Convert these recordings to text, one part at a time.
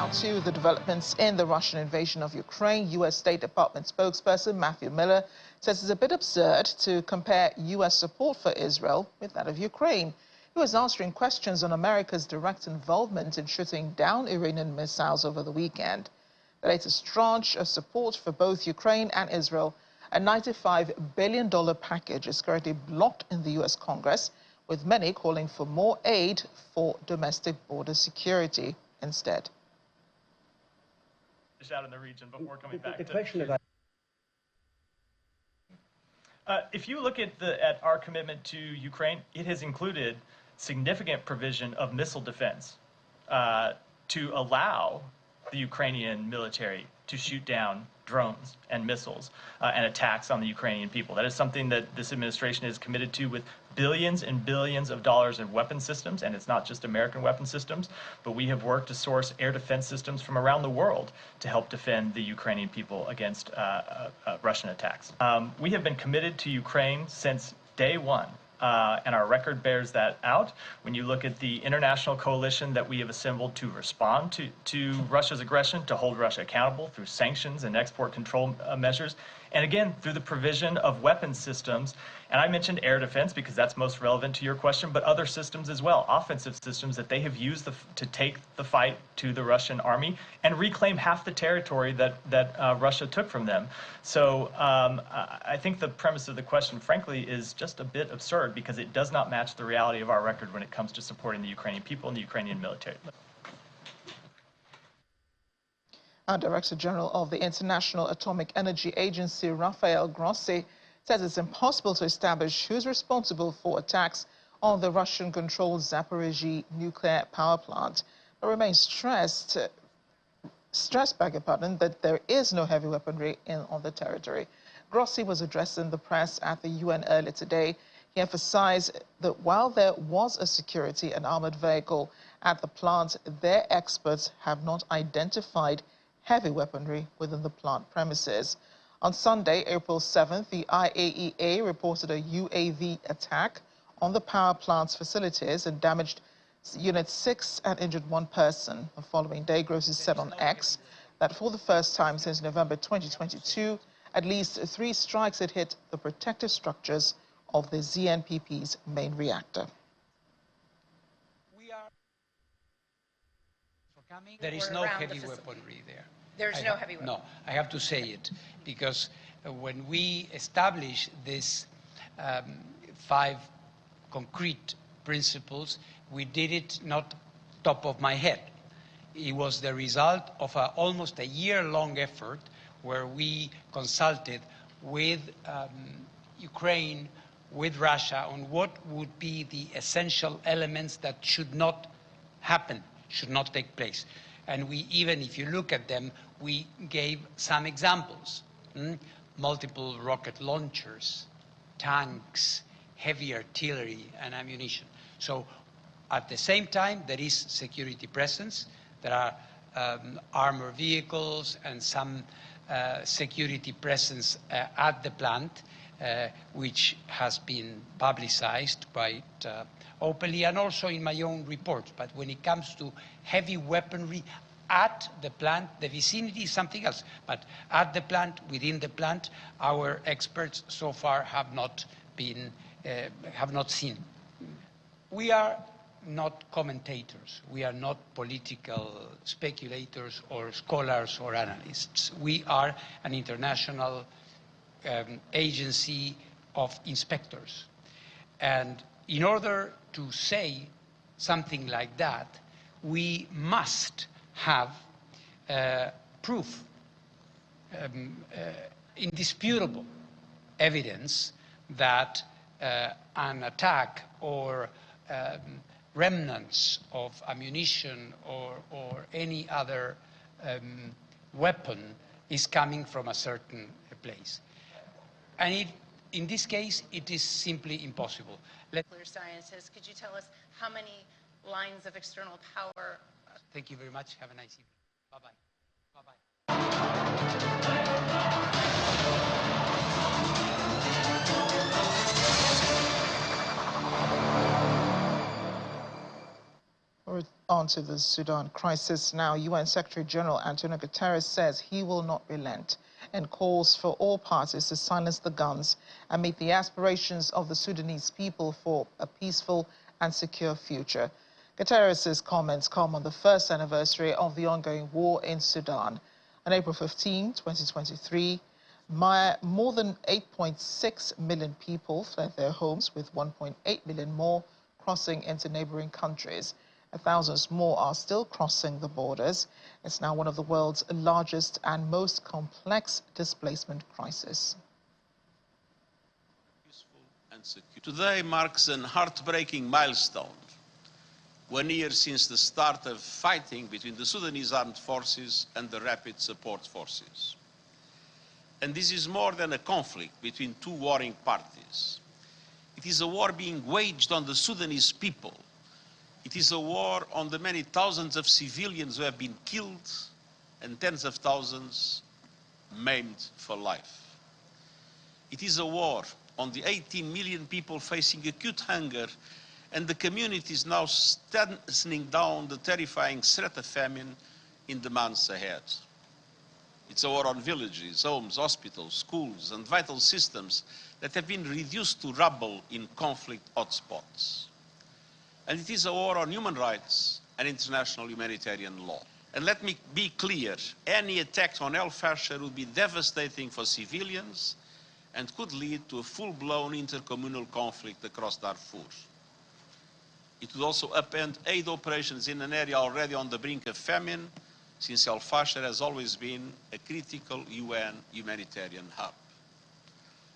Now to the developments in the Russian invasion of Ukraine. U.S. State Department spokesperson Matthew Miller says it's a bit absurd to compare U.S. support for Israel with that of Ukraine. He was answering questions on America's direct involvement in shooting down Iranian missiles over the weekend. The latest tranche of support for both Ukraine and Israel, a $95 billion package, is currently blocked in the U.S. Congress, with many calling for more aid for domestic border security instead. Out in the region before coming back. The question about if you look at our commitment to Ukraine, it has included significant provision of missile defense to allow the Ukrainian military to shoot down drones and missiles and attacks on the Ukrainian people. That is something that this administration is committed to, with billions and billions of dollars in weapon systems, and it's not just American weapon systems, but we have worked to source air defense systems from around the world to help defend the Ukrainian people against Russian attacks. We have been committed to Ukraine since day one. And our record bears that out. When you look at the international coalition that we have assembled to respond to Russia's aggression, to hold Russia accountable through sanctions and export control measures, and again, through the provision of weapons systems. And I mentioned air defense because that's most relevant to your question, but other systems as well, offensive systems that they have used to take the fight to the Russian army and reclaim half the territory that Russia took from them. So I think the premise of the question, frankly, is just a bit absurd because it does not match the reality of our record when it comes to supporting the Ukrainian people and the Ukrainian military. Director General of the International Atomic Energy Agency, Rafael Grossi, says it's impossible to establish who's responsible for attacks on the Russian-controlled Zaporizhzhia nuclear power plant, but remains stressed that there is no heavy weaponry on the territory. Grossi was addressing the press at the UN earlier today. He emphasized that while there was a security and armored vehicle at the plant, their experts have not identified heavy weaponry within the plant premises. On Sunday, April 7th, the IAEA reported a UAV attack on the power plant's facilities and damaged Unit 6 and injured one person. The following day, Grossi said on X that for the first time since November 2022, at least 3 strikes had hit the protective structures of the ZNPP's main reactor. There is no heavy weaponry there. There's no heavy weaponry. No, I have to say it, because when we established these 5 concrete principles, we did it not top of my head. It was the result of almost a year-long effort where we consulted with Ukraine, with Russia, on what would be the essential elements that should not happen, should not take place. And we even, if you look at them, we gave some examples. Multiple rocket launchers, tanks, heavy artillery and ammunition. So at the same time, there is security presence. There are armored vehicles and some security presence at the plant, which has been publicized quite openly and also in my own report. But when it comes to heavy weaponry at the plant, the vicinity is something else. But at the plant, within the plant, our experts so far have not seen. We are not commentators. We are not political speculators or scholars or analysts. We are an international agency of inspectors. And in order to say something like that, we must have proof, indisputable evidence that an attack or remnants of ammunition or any other weapon is coming from a certain place. And in this case, it is simply impossible. Nuclear scientist, could you tell us how many lines of external power? Thank you very much. Have a nice evening. Bye-bye. Bye-bye. On to the Sudan crisis now. UN Secretary General Antonio Guterres says he will not relent and calls for all parties to silence the guns and meet the aspirations of the Sudanese people for a peaceful and secure future. Guterres' comments come on the first anniversary of the ongoing war in Sudan. On April 15, 2023, more than 8.6 million people fled their homes, with 1.8 million more crossing into neighboring countries. Thousands more are still crossing the borders. It's now one of the world's largest and most complex displacement crises. Today marks an heartbreaking milestone. 1 year since the start of fighting between the Sudanese armed forces and the Rapid Support Forces. And this is more than a conflict between two warring parties. It is a war being waged on the Sudanese people. It is a war on the many thousands of civilians who have been killed and tens of thousands maimed for life. It is a war on the 18 million people facing acute hunger and the communities now stancing down the terrifying threat of famine in the months ahead. It's a war on villages, homes, hospitals, schools, and vital systems that have been reduced to rubble in conflict hotspots. And it is a war on human rights and international humanitarian law. And let me be clear, any attack on El Fasher would be devastating for civilians and could lead to a full-blown intercommunal conflict across Darfur. It would also upend aid operations in an area already on the brink of famine, since El Fasher has always been a critical UN humanitarian hub.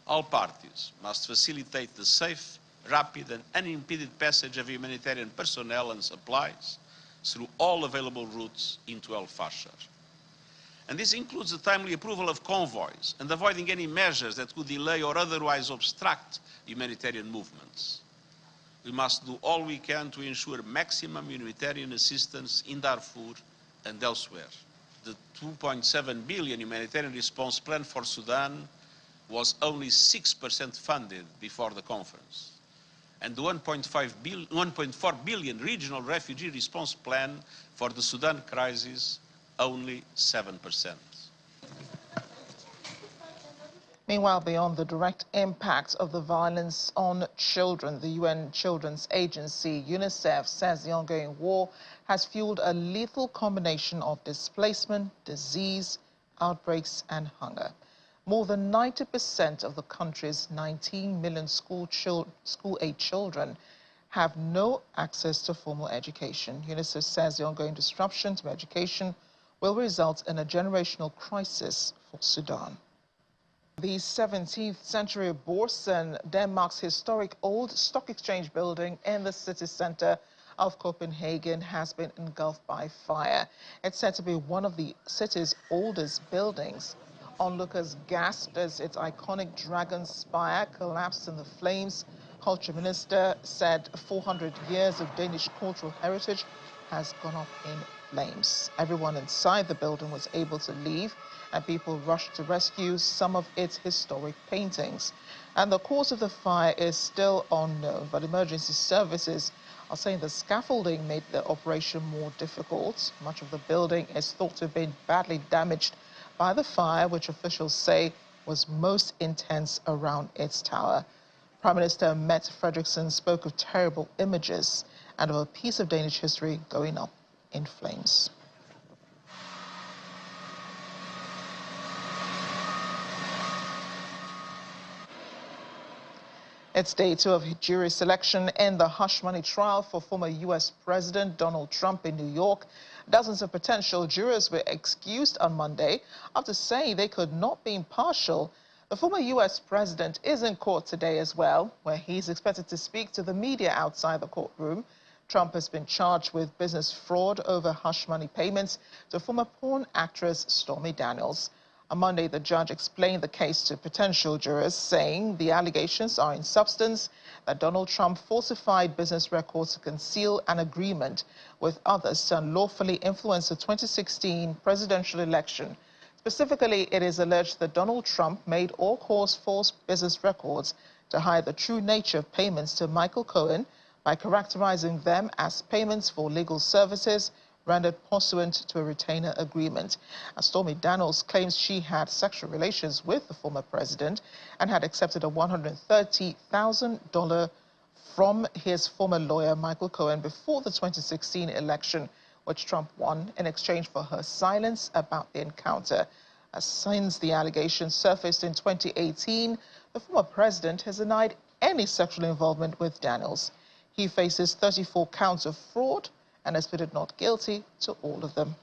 All parties must facilitate the safe, rapid and unimpeded passage of humanitarian personnel and supplies through all available routes into El Fasher. And this includes the timely approval of convoys and avoiding any measures that could delay or otherwise obstruct humanitarian movements. We must do all we can to ensure maximum humanitarian assistance in Darfur and elsewhere. The 2.7 billion humanitarian response plan for Sudan was only 6% funded before the conference. And the 1.4 billion regional refugee response plan for the Sudan crisis, only 7%. Meanwhile, beyond the direct impact of the violence on children, the UN Children's Agency, UNICEF, says the ongoing war has fueled a lethal combination of displacement, disease, outbreaks, and hunger. More than 90% of the country's 19 million school-age children have no access to formal education. UNICEF says the ongoing disruption to education will result in a generational crisis for Sudan. The 17th century Borsen, Denmark's historic old stock exchange building in the city center of Copenhagen, has been engulfed by fire. It's said to be one of the city's oldest buildings. Onlookers gasped as its iconic dragon spire collapsed in the flames. Culture Minister said 400 years of Danish cultural heritage has gone up in flames. Everyone inside the building was able to leave, and people rushed to rescue some of its historic paintings. And the cause of the fire is still unknown, but emergency services are saying the scaffolding made the operation more difficult. Much of the building is thought to have been badly damaged by the fire, which officials say was most intense around its tower. Prime Minister Mette Frederiksen spoke of terrible images and of a piece of Danish history going up in flames. It's day 2 of jury selection in the hush money trial for former U.S. President Donald Trump in New York. Dozens of potential jurors were excused on Monday after saying they could not be impartial. The former U.S. president is in court today as well, where he's expected to speak to the media outside the courtroom. Trump has been charged with business fraud over hush money payments to former porn actress Stormy Daniels. On Monday, the judge explained the case to potential jurors, saying the allegations are in substance that Donald Trump falsified business records to conceal an agreement with others to unlawfully influence the 2016 presidential election. Specifically, it is alleged that Donald Trump made or caused false business records to hide the true nature of payments to Michael Cohen, by characterizing them as payments for legal services rendered pursuant to a retainer agreement. Stormy Daniels claims she had sexual relations with the former president and had accepted a $130,000 from his former lawyer, Michael Cohen, before the 2016 election, which Trump won, in exchange for her silence about the encounter. Since the allegations surfaced in 2018, the former president has denied any sexual involvement with Daniels. He faces 34 counts of fraud and has pleaded not guilty to all of them.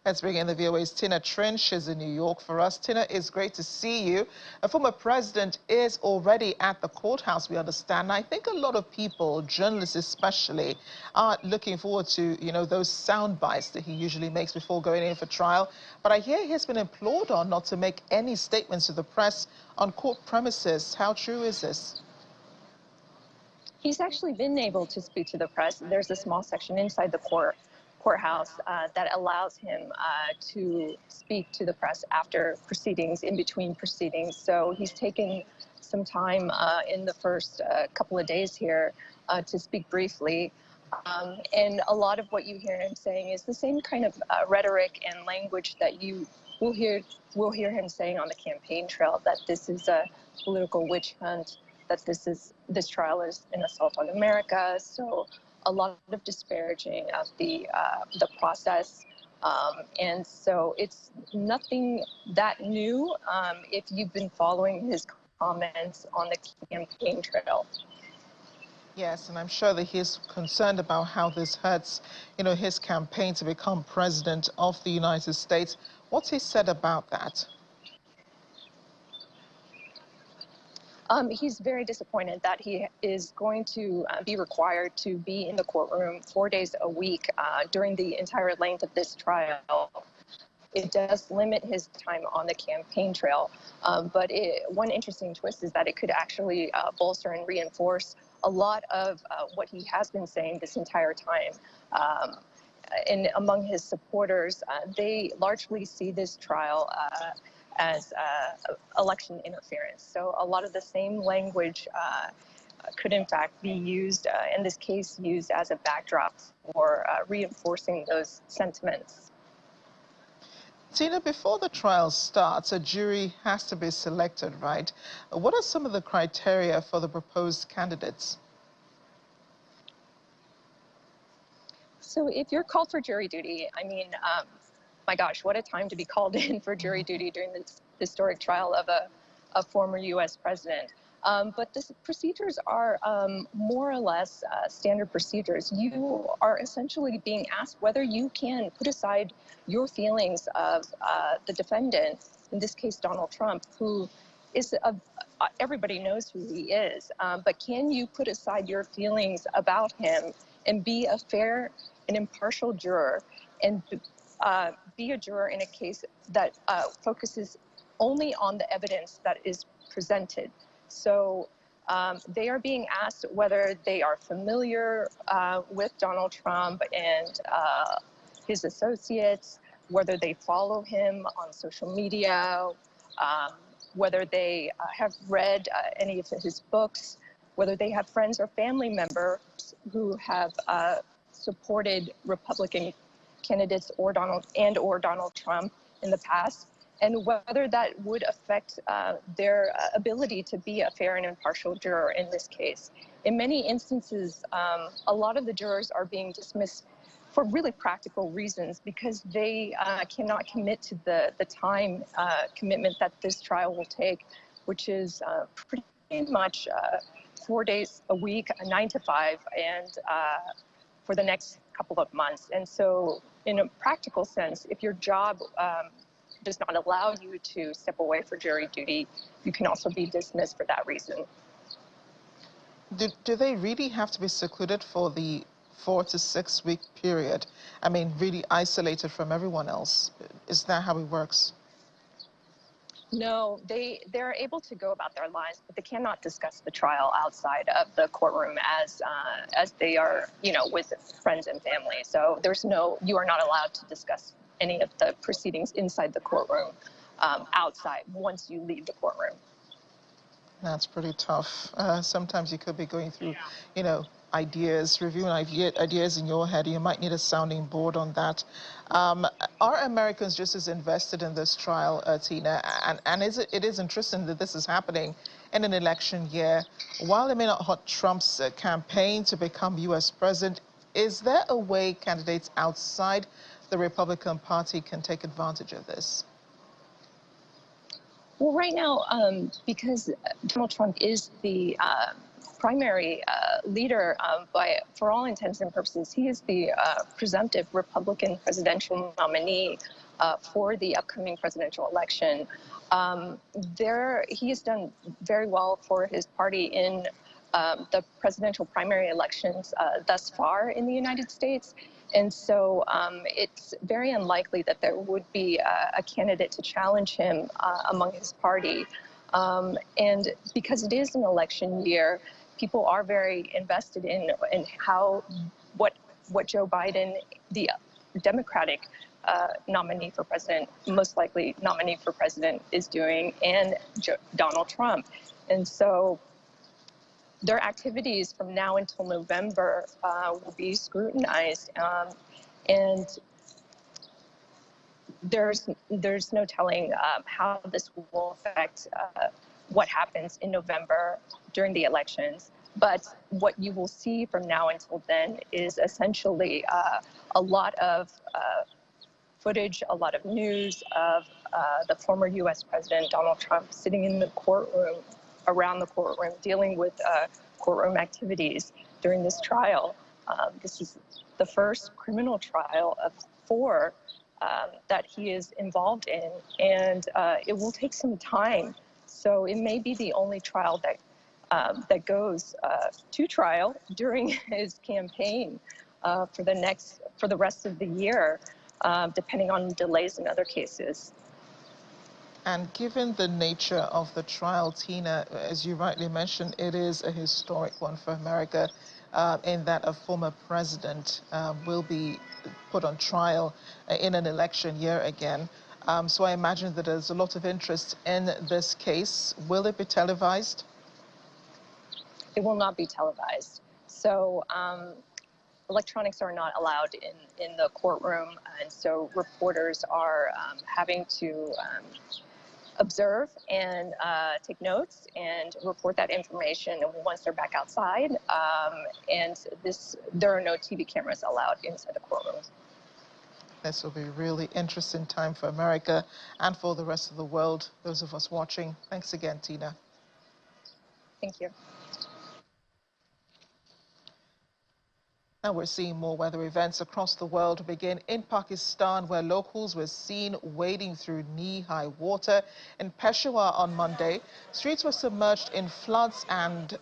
Let's bring in the VOA's Tchen. She's in New York for us. Tina, it's great to see you. A former president is already at the courthouse, we understand. I think a lot of people, journalists especially, are looking forward to, those sound bites that he usually makes before going in for trial. But I hear he's been implored on not to make any statements to the press on court premises. How true is this? He's actually been able to speak to the press. There's a small section inside the courthouse that allows him to speak to the press after proceedings, in between proceedings. So he's taken some time in the first couple of days here to speak briefly. And a lot of what you hear him saying is the same kind of rhetoric and language that you will hear him saying on the campaign trail, that this is a political witch hunt, that this trial is an assault on America. So a lot of disparaging of the process. And so it's nothing that new if you've been following his comments on the campaign trail. Yes, and I'm sure that he's concerned about how this hurts, his campaign to become president of the United States. What's he said about that? He's very disappointed that he is going to be required to be in the courtroom 4 days a week during the entire length of this trial. It does limit his time on the campaign trail, but one interesting twist is that it could actually bolster and reinforce a lot of what he has been saying this entire time. And among his supporters, they largely see this trial as election interference. So a lot of the same language could in fact be used, in this case, used as a backdrop for reinforcing those sentiments. Tina, before the trial starts, a jury has to be selected, right? What are some of the criteria for the proposed candidates? So if you're called for jury duty, I mean, my gosh, what a time to be called in for jury duty during this historic trial of a former U.S. president. But the procedures are more or less standard procedures. You are essentially being asked whether you can put aside your feelings of the defendant, in this case Donald Trump, who is everybody knows who he is, but can you put aside your feelings about him and be a fair and impartial juror, and be a juror in a case that focuses only on the evidence that is presented. So they are being asked whether they are familiar with Donald Trump and his associates, whether they follow him on social media, whether they have read any of his books, whether they have friends or family members who have supported Republican candidates or Donald Trump in the past, and whether that would affect their ability to be a fair and impartial juror in this case. In many instances, a lot of the jurors are being dismissed for really practical reasons because they cannot commit to the time commitment that this trial will take, which is pretty much 4 days a week, 9 to 5, and for the next couple of months. And so in a practical sense, if your job does not allow you to step away for jury duty, you can also be dismissed for that reason. Do they really have to be secluded for the 4 to 6 week period? I mean, really isolated from everyone else? Is that how it works? No, they're able to go about their lives, but they cannot discuss the trial outside of the courtroom as they are, with friends and family. So you are not allowed to discuss any of the proceedings inside the courtroom outside once you leave the courtroom. That's pretty tough. Sometimes you could be going through, you know, reviewing ideas in your head. You might need a sounding board on that. Are Americans just as invested in this trial, Tina? And it is interesting that this is happening in an election year. While it may not hurt Trump's campaign to become U.S. president, is there a way candidates outside the Republican Party can take advantage of this? Well, right now, because Donald Trump is the primary leader, for all intents and purposes, he is the presumptive Republican presidential nominee for the upcoming presidential election. He has done very well for his party in the presidential primary elections thus far in the United States. And so it's very unlikely that there would be a candidate to challenge him among his party. And because it is an election year, people are very invested in what Joe Biden, the Democratic nominee for president, most likely nominee for president, is doing, and Donald Trump. And so their activities from now until November will be scrutinized, and there's no telling how this will affect what happens in November during the elections. But what you will see from now until then is essentially a lot of footage, a lot of news of the former U.S. President Donald Trump sitting in the courtroom, around the courtroom, dealing with courtroom activities during this trial. This is the first criminal trial of 4 that he is involved in, and it will take some time. So it may be the only trial that goes to trial during his campaign for the rest of the year, depending on delays in other cases. And given the nature of the trial, Tina, as you rightly mentioned, it is a historic one for America in that a former president will be put on trial in an election year again. So I imagine that there's a lot of interest in this case. Will it be televised? It will not be televised. So electronics are not allowed in the courtroom, and so reporters are having to observe and take notes and report that information once they're back outside. There are no TV cameras allowed inside the courtroom. This will be a really interesting time for America and for the rest of the world, those of us watching. Thanks again, Tina. Thank you. Now we're seeing more weather events across the world to begin in Pakistan, where locals were seen wading through knee-high water. In Peshawar on Monday, streets were submerged in floods and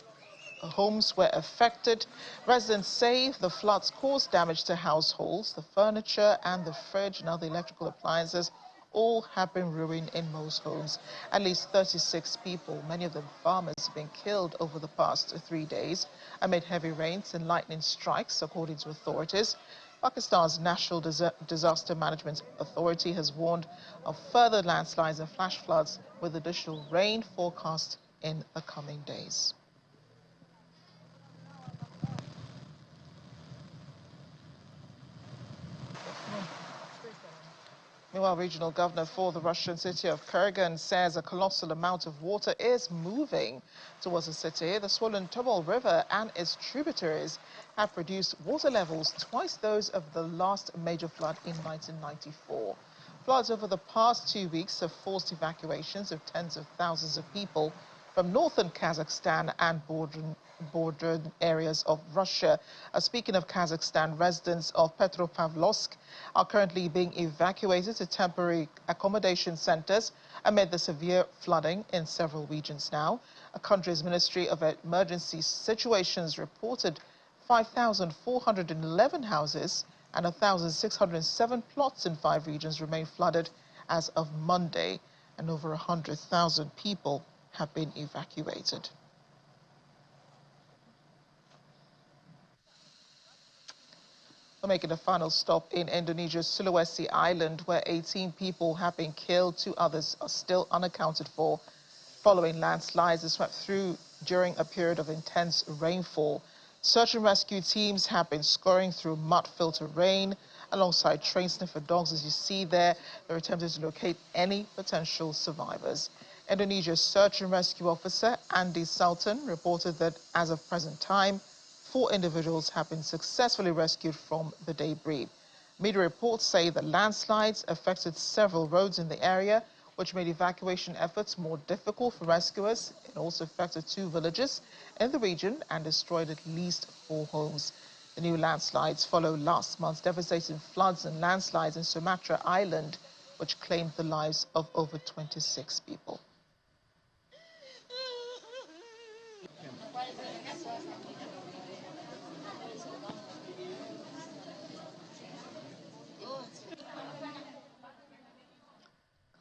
homes were affected. Residents say the floods caused damage to households. The furniture and the fridge and other electrical appliances all have been ruined in most homes. At least 36 people, many of them farmers, have been killed over the past 3 days amid heavy rains and lightning strikes, according to authorities. Pakistan's National Disaster Management Authority has warned of further landslides and flash floods with additional rain forecast in the coming days. Meanwhile, regional governor for the Russian city of Kurgan says a colossal amount of water is moving towards the city. The swollen Tobol River and its tributaries have produced water levels twice those of the last major flood in 1994. Floods over the past 2 weeks have forced evacuations of tens of thousands of people from northern Kazakhstan and border areas of Russia. Speaking of Kazakhstan, residents of Petropavlovsk are currently being evacuated to temporary accommodation centers amid the severe flooding in several regions now. A country's Ministry of Emergency Situations reported 5,411 houses and 1,607 plots in 5 regions remain flooded as of Monday, and over 100,000 people have been evacuated. We're making a final stop in Indonesia's Sulawesi Island, where 18 people have been killed, 2 others are still unaccounted for. following landslides that swept through during a period of intense rainfall. Search and rescue teams have been scouring through mud-filled terrain alongside train sniffer dogs. As you see there, they're attempting to locate any potential survivors. Indonesia's search and rescue officer, Andy Sultan, reported that as of present time, 4 individuals have been successfully rescued from the debris. Media reports say that landslides affected several roads in the area, which made evacuation efforts more difficult for rescuers. It also affected 2 villages in the region and destroyed at least 4 homes. The new landslides follow last month's devastating floods and landslides in Sumatra Island, which claimed the lives of over 26 people.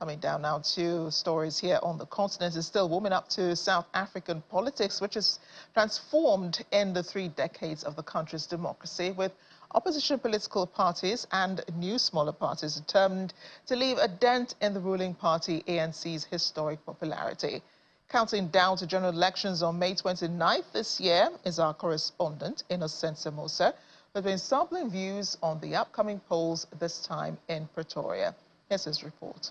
Coming down now to stories here on the continent is still warming up to South African politics, which is transformed in the 3 decades of the country's democracy, with opposition political parties and new smaller parties determined to leave a dent in the ruling party ANC's historic popularity. Counting down to general elections on May 29th this year is our correspondent, Innocent Samosa, who has been sampling views on the upcoming polls, this time in Pretoria. Here's his report.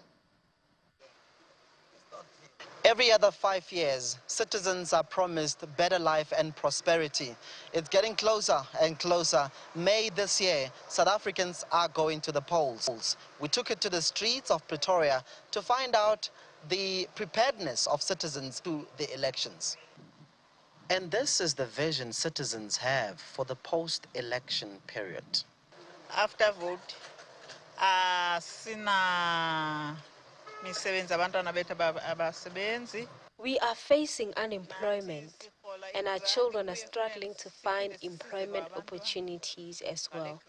Every other 5 years, citizens are promised better life and prosperity. It's getting closer and closer. May this year, South Africans are going to the polls. We took it to the streets of Pretoria to find out the preparedness of citizens to the elections. And this is the vision citizens have for the post-election period. After vote, we are facing unemployment, and our children are struggling to find employment opportunities as well.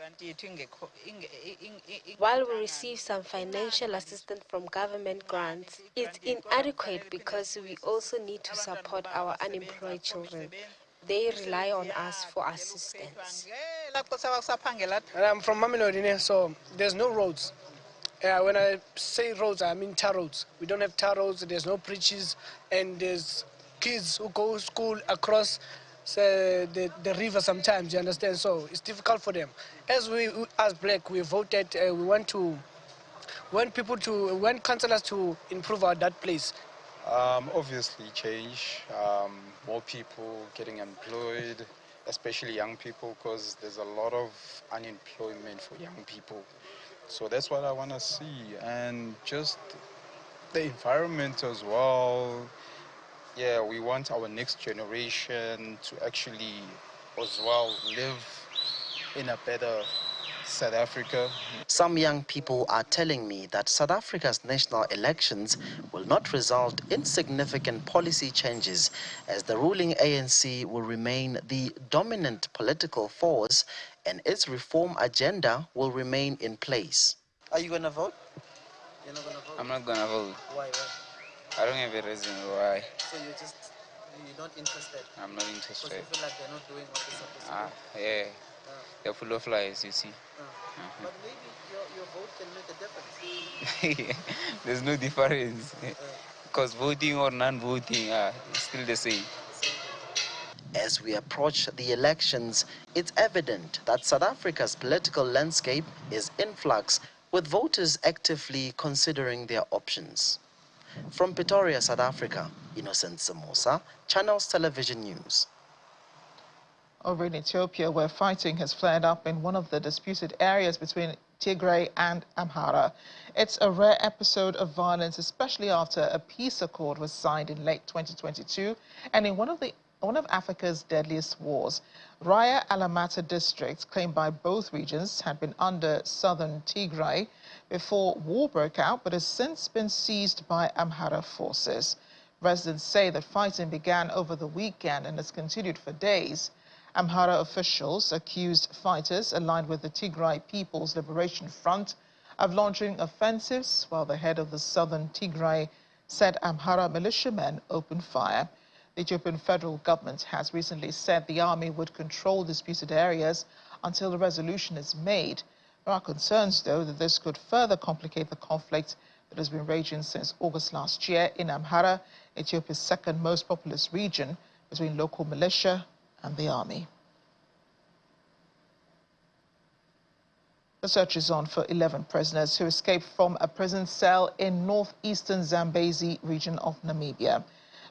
While we receive some financial assistance from government grants, it's inadequate because we also need to support our unemployed children. They rely on us for assistance. And I'm from Mamelodi, so there's no roads. When I say roads, I mean tar roads. We don't have tar roads, there's no bridges, and there's kids who go to school across the river sometimes, you understand? So it's difficult for them. As black, we voted, we want councillors to improve that place. Obviously change, more people getting employed, especially young people, because there's a lot of unemployment for young people. So that's what I want to see, and just the environment as well. Yeah, we want our next generation to actually as well live in a better South Africa. Some young people are telling me that South Africa's national elections will not result in significant policy changes, as the ruling ANC will remain the dominant political force and its reform agenda will remain in place. Are you going to vote? You're not going to vote? I'm not going to vote. Why? I don't have a reason why. So you're not interested? I'm not interested. Because you feel like they're not doing what they're supposed to do? Yeah. They're full of lies, you see. But maybe your vote can make a difference. There's no difference. Because voting or non-voting are still the same. As we approach the elections, it's evident that South Africa's political landscape is in flux, with voters actively considering their options. From Pretoria, South Africa, Innocent Samosa, Channels Television News. Over in Ethiopia, where fighting has flared up in one of the disputed areas between Tigray and Amhara. It's a rare episode of violence, especially after a peace accord was signed in late 2022 and in one of Africa's deadliest wars. Raya Alamata district, claimed by both regions, had been under southern Tigray before war broke out, but has since been seized by Amhara forces. Residents say that fighting began over the weekend and has continued for days. Amhara officials accused fighters aligned with the Tigray People's Liberation Front of launching offensives, while the head of the southern Tigray said Amhara militiamen opened fire. The Ethiopian federal government has recently said the army would control disputed areas until a resolution is made. There are concerns, though, that this could further complicate the conflict that has been raging since August last year in Amhara, Ethiopia's second most populous region, between local militia and the army. The search is on for 11 prisoners who escaped from a prison cell in northeastern Zambezi region of Namibia.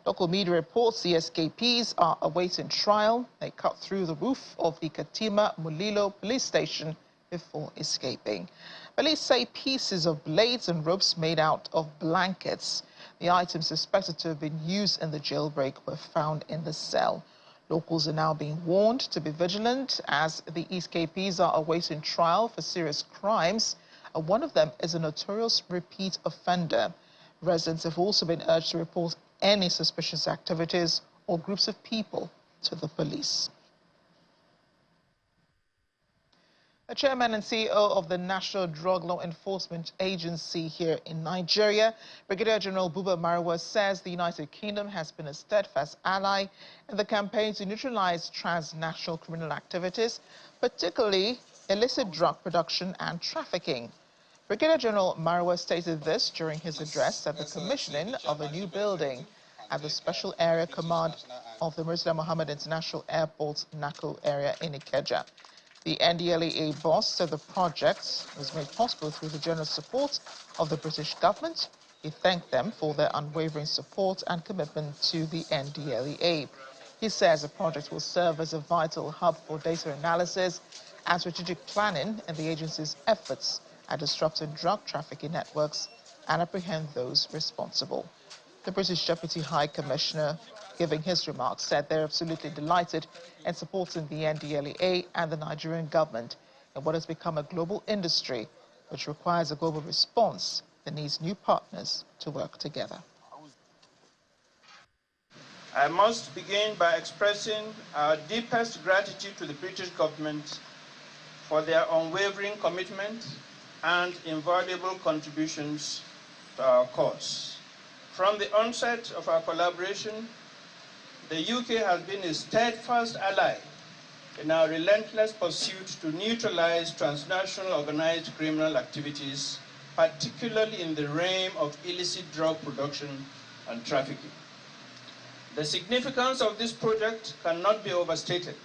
Local media reports the escapees are awaiting trial. They cut through the roof of the Katima Mulilo police station before escaping. Police say pieces of blades and ropes made out of blankets, the items suspected to have been used in the jailbreak, were found in the cell. Locals are now being warned to be vigilant as the escapees are awaiting trial for serious crimes. One of them is a notorious repeat offender. Residents have also been urged to report any suspicious activities or groups of people to the police. The chairman and CEO of the National Drug Law Enforcement Agency here in Nigeria, Brigadier General Buba Marwa, says the United Kingdom has been a steadfast ally in the campaign to neutralize transnational criminal activities, particularly illicit drug production and trafficking. Brigadier General Marwa stated this during his address at the commissioning of a new building at the Special Area Command of the Murtala Mohammed International Airport's NACO area in Ikeja. The NDLEA boss said the project was made possible through the generous support of the British government. He thanked them for their unwavering support and commitment to the NDLEA. He says the project will serve as a vital hub for data analysis and strategic planning in the agency's efforts at disrupting drug trafficking networks and apprehend those responsible. The British Deputy High Commissioner, giving his remarks, said they're absolutely delighted in supporting the NDLEA and the Nigerian government in what has become a global industry, which requires a global response that needs new partners to work together. I must begin by expressing our deepest gratitude to the British government for their unwavering commitment and invaluable contributions to our cause. From the onset of our collaboration, the UK has been a steadfast ally in our relentless pursuit to neutralize transnational organized criminal activities, particularly in the realm of illicit drug production and trafficking. The significance of this project cannot be overstated.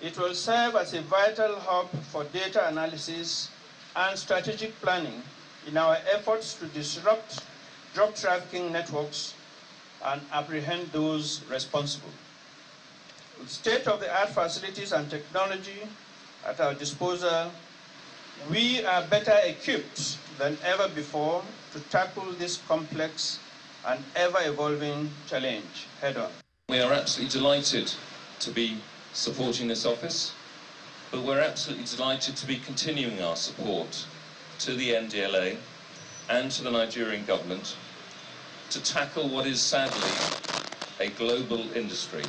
It will serve as a vital hub for data analysis and strategic planning in our efforts to disrupt drug trafficking networks and apprehend those responsible. With state-of-the-art facilities and technology at our disposal, we are better equipped than ever before to tackle this complex and ever-evolving challenge head-on. We are absolutely delighted to be supporting this office, but we're absolutely delighted to be continuing our support to the NDLA and to the Nigerian government to tackle what is sadly a global industry.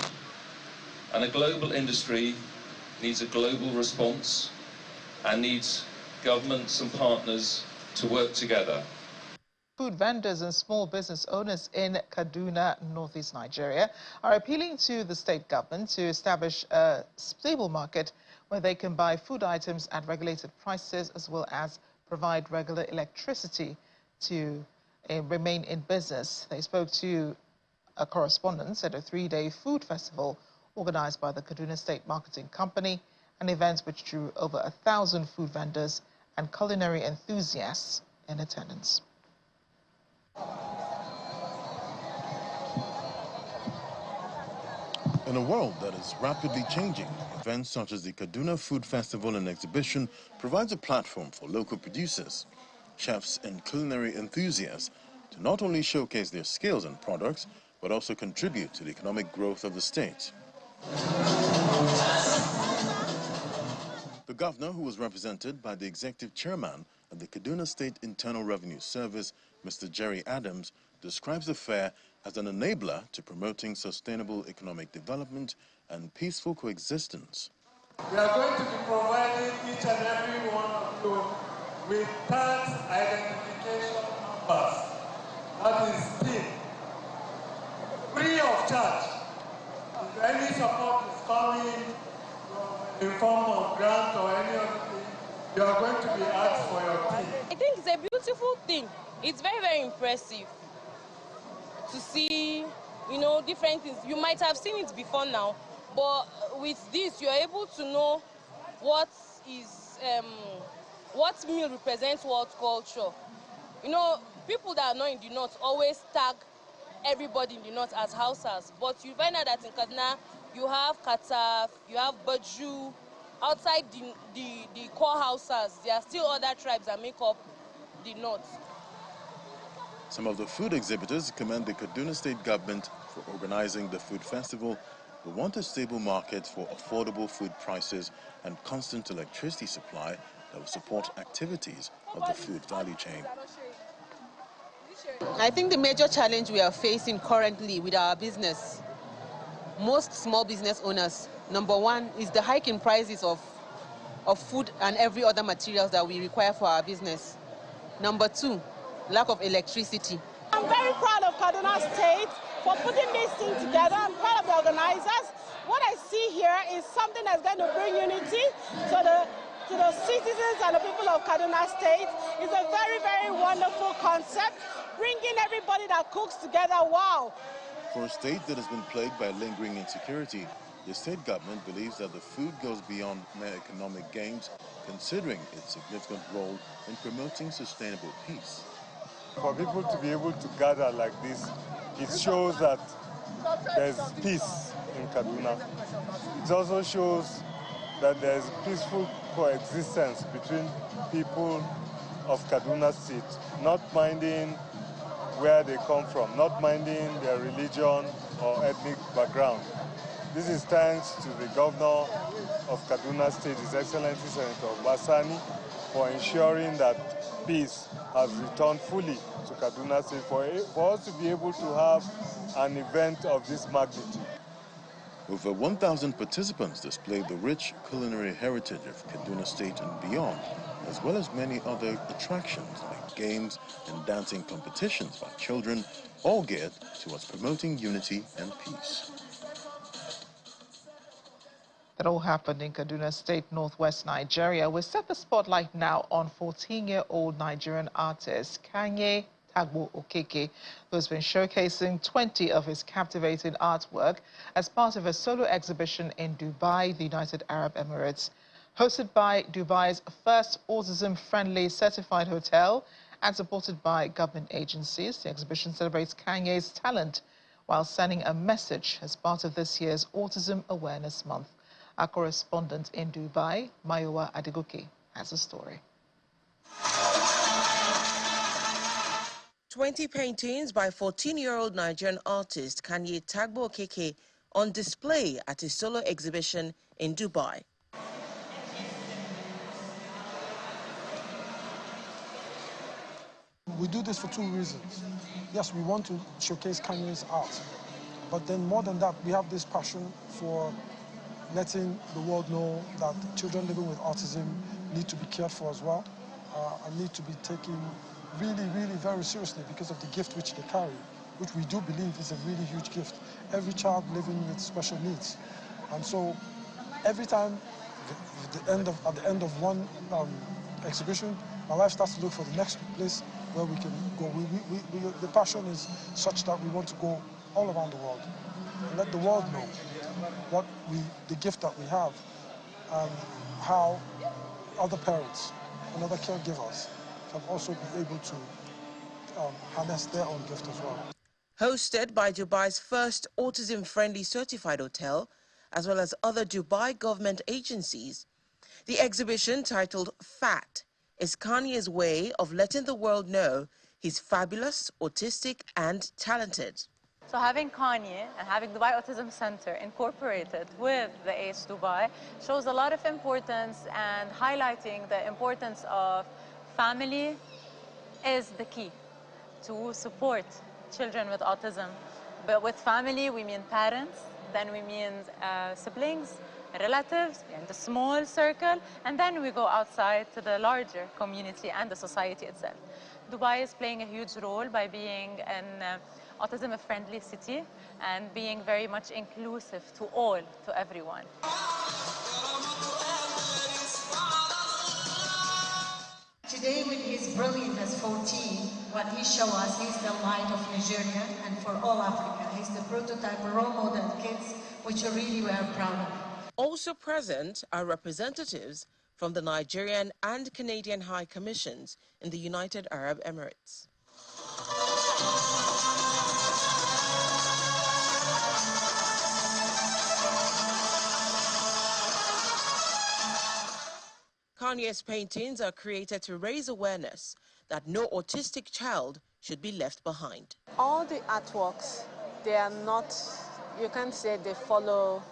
And a global industry needs a global response and needs governments and partners to work together. Food vendors and small business owners in Kaduna, northeast Nigeria, are appealing to the state government to establish a stable market where they can buy food items at regulated prices, as well as provide regular electricity to remain in business. They spoke to a correspondent at a 3-day food festival organized by the Kaduna State Marketing Company, an event which drew over 1,000 food vendors and culinary enthusiasts in attendance. In a world that is rapidly changing, events such as the Kaduna Food Festival and Exhibition provides a platform for local producers, chefs and culinary enthusiasts to not only showcase their skills and products, but also contribute to the economic growth of the state. The governor, who was represented by the executive chairman of the Kaduna State Internal Revenue Service, Mr. Jerry Adams, describes the fair as an enabler to promoting sustainable economic development and peaceful coexistence. We are going to be providing each and every one of you with tax identification numbers, that is PIN, free of charge. If any support is coming in form of grant or any other thing, you are going to be asked for your PIN. I think it's a beautiful thing It's very, very impressive to see, different things. You might have seen it before now, but with this, you're able to know what meal represents what culture. People that are not in the north always tag everybody in the north as Hausas, but you find out that in Kaduna, you have Kataf, you have Baju. Outside the core Hausas, there are still other tribes that make up the north. Some of the food exhibitors commend the Kaduna State government for organizing the food festival, but want a stable market for affordable food prices and constant electricity supply that will support activities of the food value chain. I think the major challenge we are facing currently with our business, most small business owners, number one is the hike in prices of food and every other materials that we require for our business. Number two, lack of electricity. I'm very proud of Kaduna State for putting this thing together. I'm proud of the organizers. What I see here is something that's going to bring unity to the citizens and the people of Kaduna State. It's a very, very wonderful concept, bringing everybody that cooks together. Wow. For a state that has been plagued by lingering insecurity, the state government believes that the food goes beyond mere economic gains, considering its significant role in promoting sustainable peace. For people to be able to gather like this, it shows that there's peace in Kaduna. It also shows that there's peaceful coexistence between people of Kaduna State, not minding where they come from, not minding their religion or ethnic background. This is thanks to the governor of Kaduna State, His Excellency Senator Basani, for ensuring that peace has returned fully to Kaduna State for us to be able to have an event of this magnitude. Over 1,000 participants displayed the rich culinary heritage of Kaduna State and beyond, as well as many other attractions like games and dancing competitions by children, all geared towards promoting unity and peace. That all happened in Kaduna State, northwest Nigeria. We set the spotlight now on 14-year-old Nigerian artist Kanye Tagbo Okeke, who has been showcasing 20 of his captivating artwork as part of a solo exhibition in Dubai, the United Arab Emirates. Hosted by Dubai's first autism-friendly certified hotel and supported by government agencies, the exhibition celebrates Kanye's talent while sending a message as part of this year's Autism Awareness Month. Our correspondent in Dubai, Mayowa Adegoke, has a story. 20 paintings by 14-year-old Nigerian artist Kanye Tagbo Okeke on display at a solo exhibition in Dubai. We do this for two reasons. Yes, we want to showcase Kanye's art, but then more than that, we have this passion for letting the world know that children living with autism need to be cared for as well, and need to be taken really, really very seriously because of the gift which they carry, which we do believe is a really huge gift. Every child living with special needs. And so every time at the end of one exhibition, my wife starts to look for the next place where we can go. The passion is such that we want to go all around the world and let the world know the gift that we have and how other parents and other caregivers can also be able to harness their own gift as well. Hosted by Dubai's first autism-friendly certified hotel, as well as other Dubai government agencies, the exhibition titled FAT is Kanye's way of letting the world know he's fabulous, autistic and talented. So having Kanye and having Dubai Autism Center incorporated with the ACE Dubai shows a lot of importance and highlighting the importance of family is the key to support children with autism. But with family, we mean parents, then we mean siblings, relatives, and the small circle, and then we go outside to the larger community and the society itself. Dubai is playing a huge role by being an autism-friendly city and being very much inclusive to all, to everyone. Today, with his brilliant as 14, what he showed us, he's the light of Nigeria and for all Africa. He's the prototype role model kids, which really we are proud of. Also present are representatives from the Nigerian and Canadian High Commissions in the United Arab Emirates. Kanye's paintings are created to raise awareness that no autistic child should be left behind. All the artworks, they are not, you can't say they follow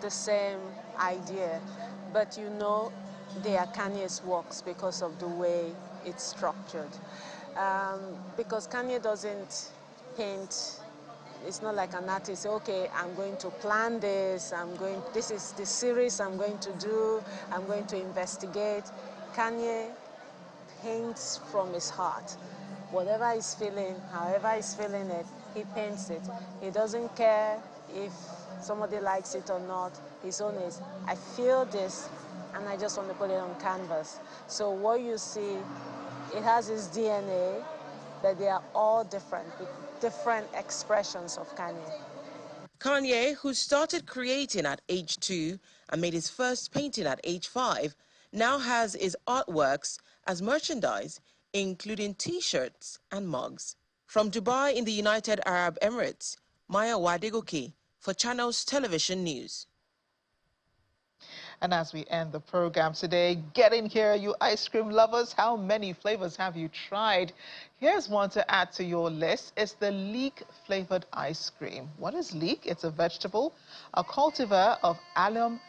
the same idea, but you know they are Kanye's works because of the way it's structured. Because Kanye doesn't paint, it's not like an artist, okay, I'm going to plan this, this is the series I'm going to do, I'm going to investigate. Kanye paints from his heart. Whatever he's feeling, however he's feeling it, he paints it. He doesn't care if somebody likes it or not. His own is, I feel this, and I just want to put it on canvas. So what you see, it has his DNA, but they are all different, with different expressions of Kanye. Kanye, who started creating at age 2 and made his first painting at age 5, now has his artworks as merchandise, including T-shirts and mugs. From Dubai in the United Arab Emirates, Maya Wadegoki for Channels Television News. And as we end the program today, get in here, you ice cream lovers. How many flavors have you tried? Here's one to add to your list. It's the leek-flavored ice cream. What is leek? It's a vegetable, a cultivar of Allium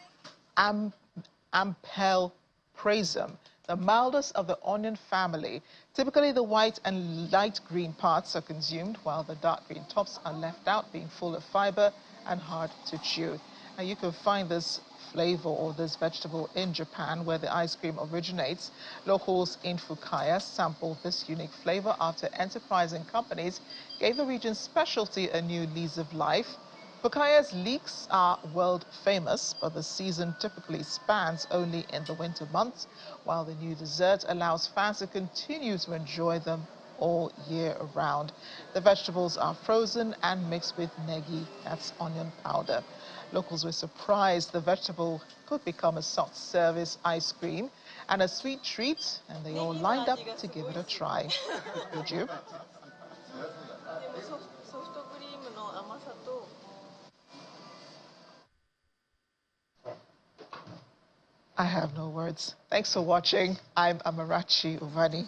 ampelprasum, the mildest of the onion family. Typically, the white and light green parts are consumed, while the dark green tops are left out, being full of fiber and hard to chew. Now, you can find this flavor or this vegetable in Japan, where the ice cream originates. Locals in Fukaya sampled this unique flavor after enterprising companies gave the region's specialty a new lease of life. Fukaya's leeks are world famous, but the season typically spans only in the winter months, while the new dessert allows fans to continue to enjoy them all year round. The vegetables are frozen and mixed with negi, that's onion powder. Locals were surprised the vegetable could become a soft service ice cream and a sweet treat, and they all lined up to give it a try. Would you? I have no words. Thanks for watching. I'm Amarachi Uvani.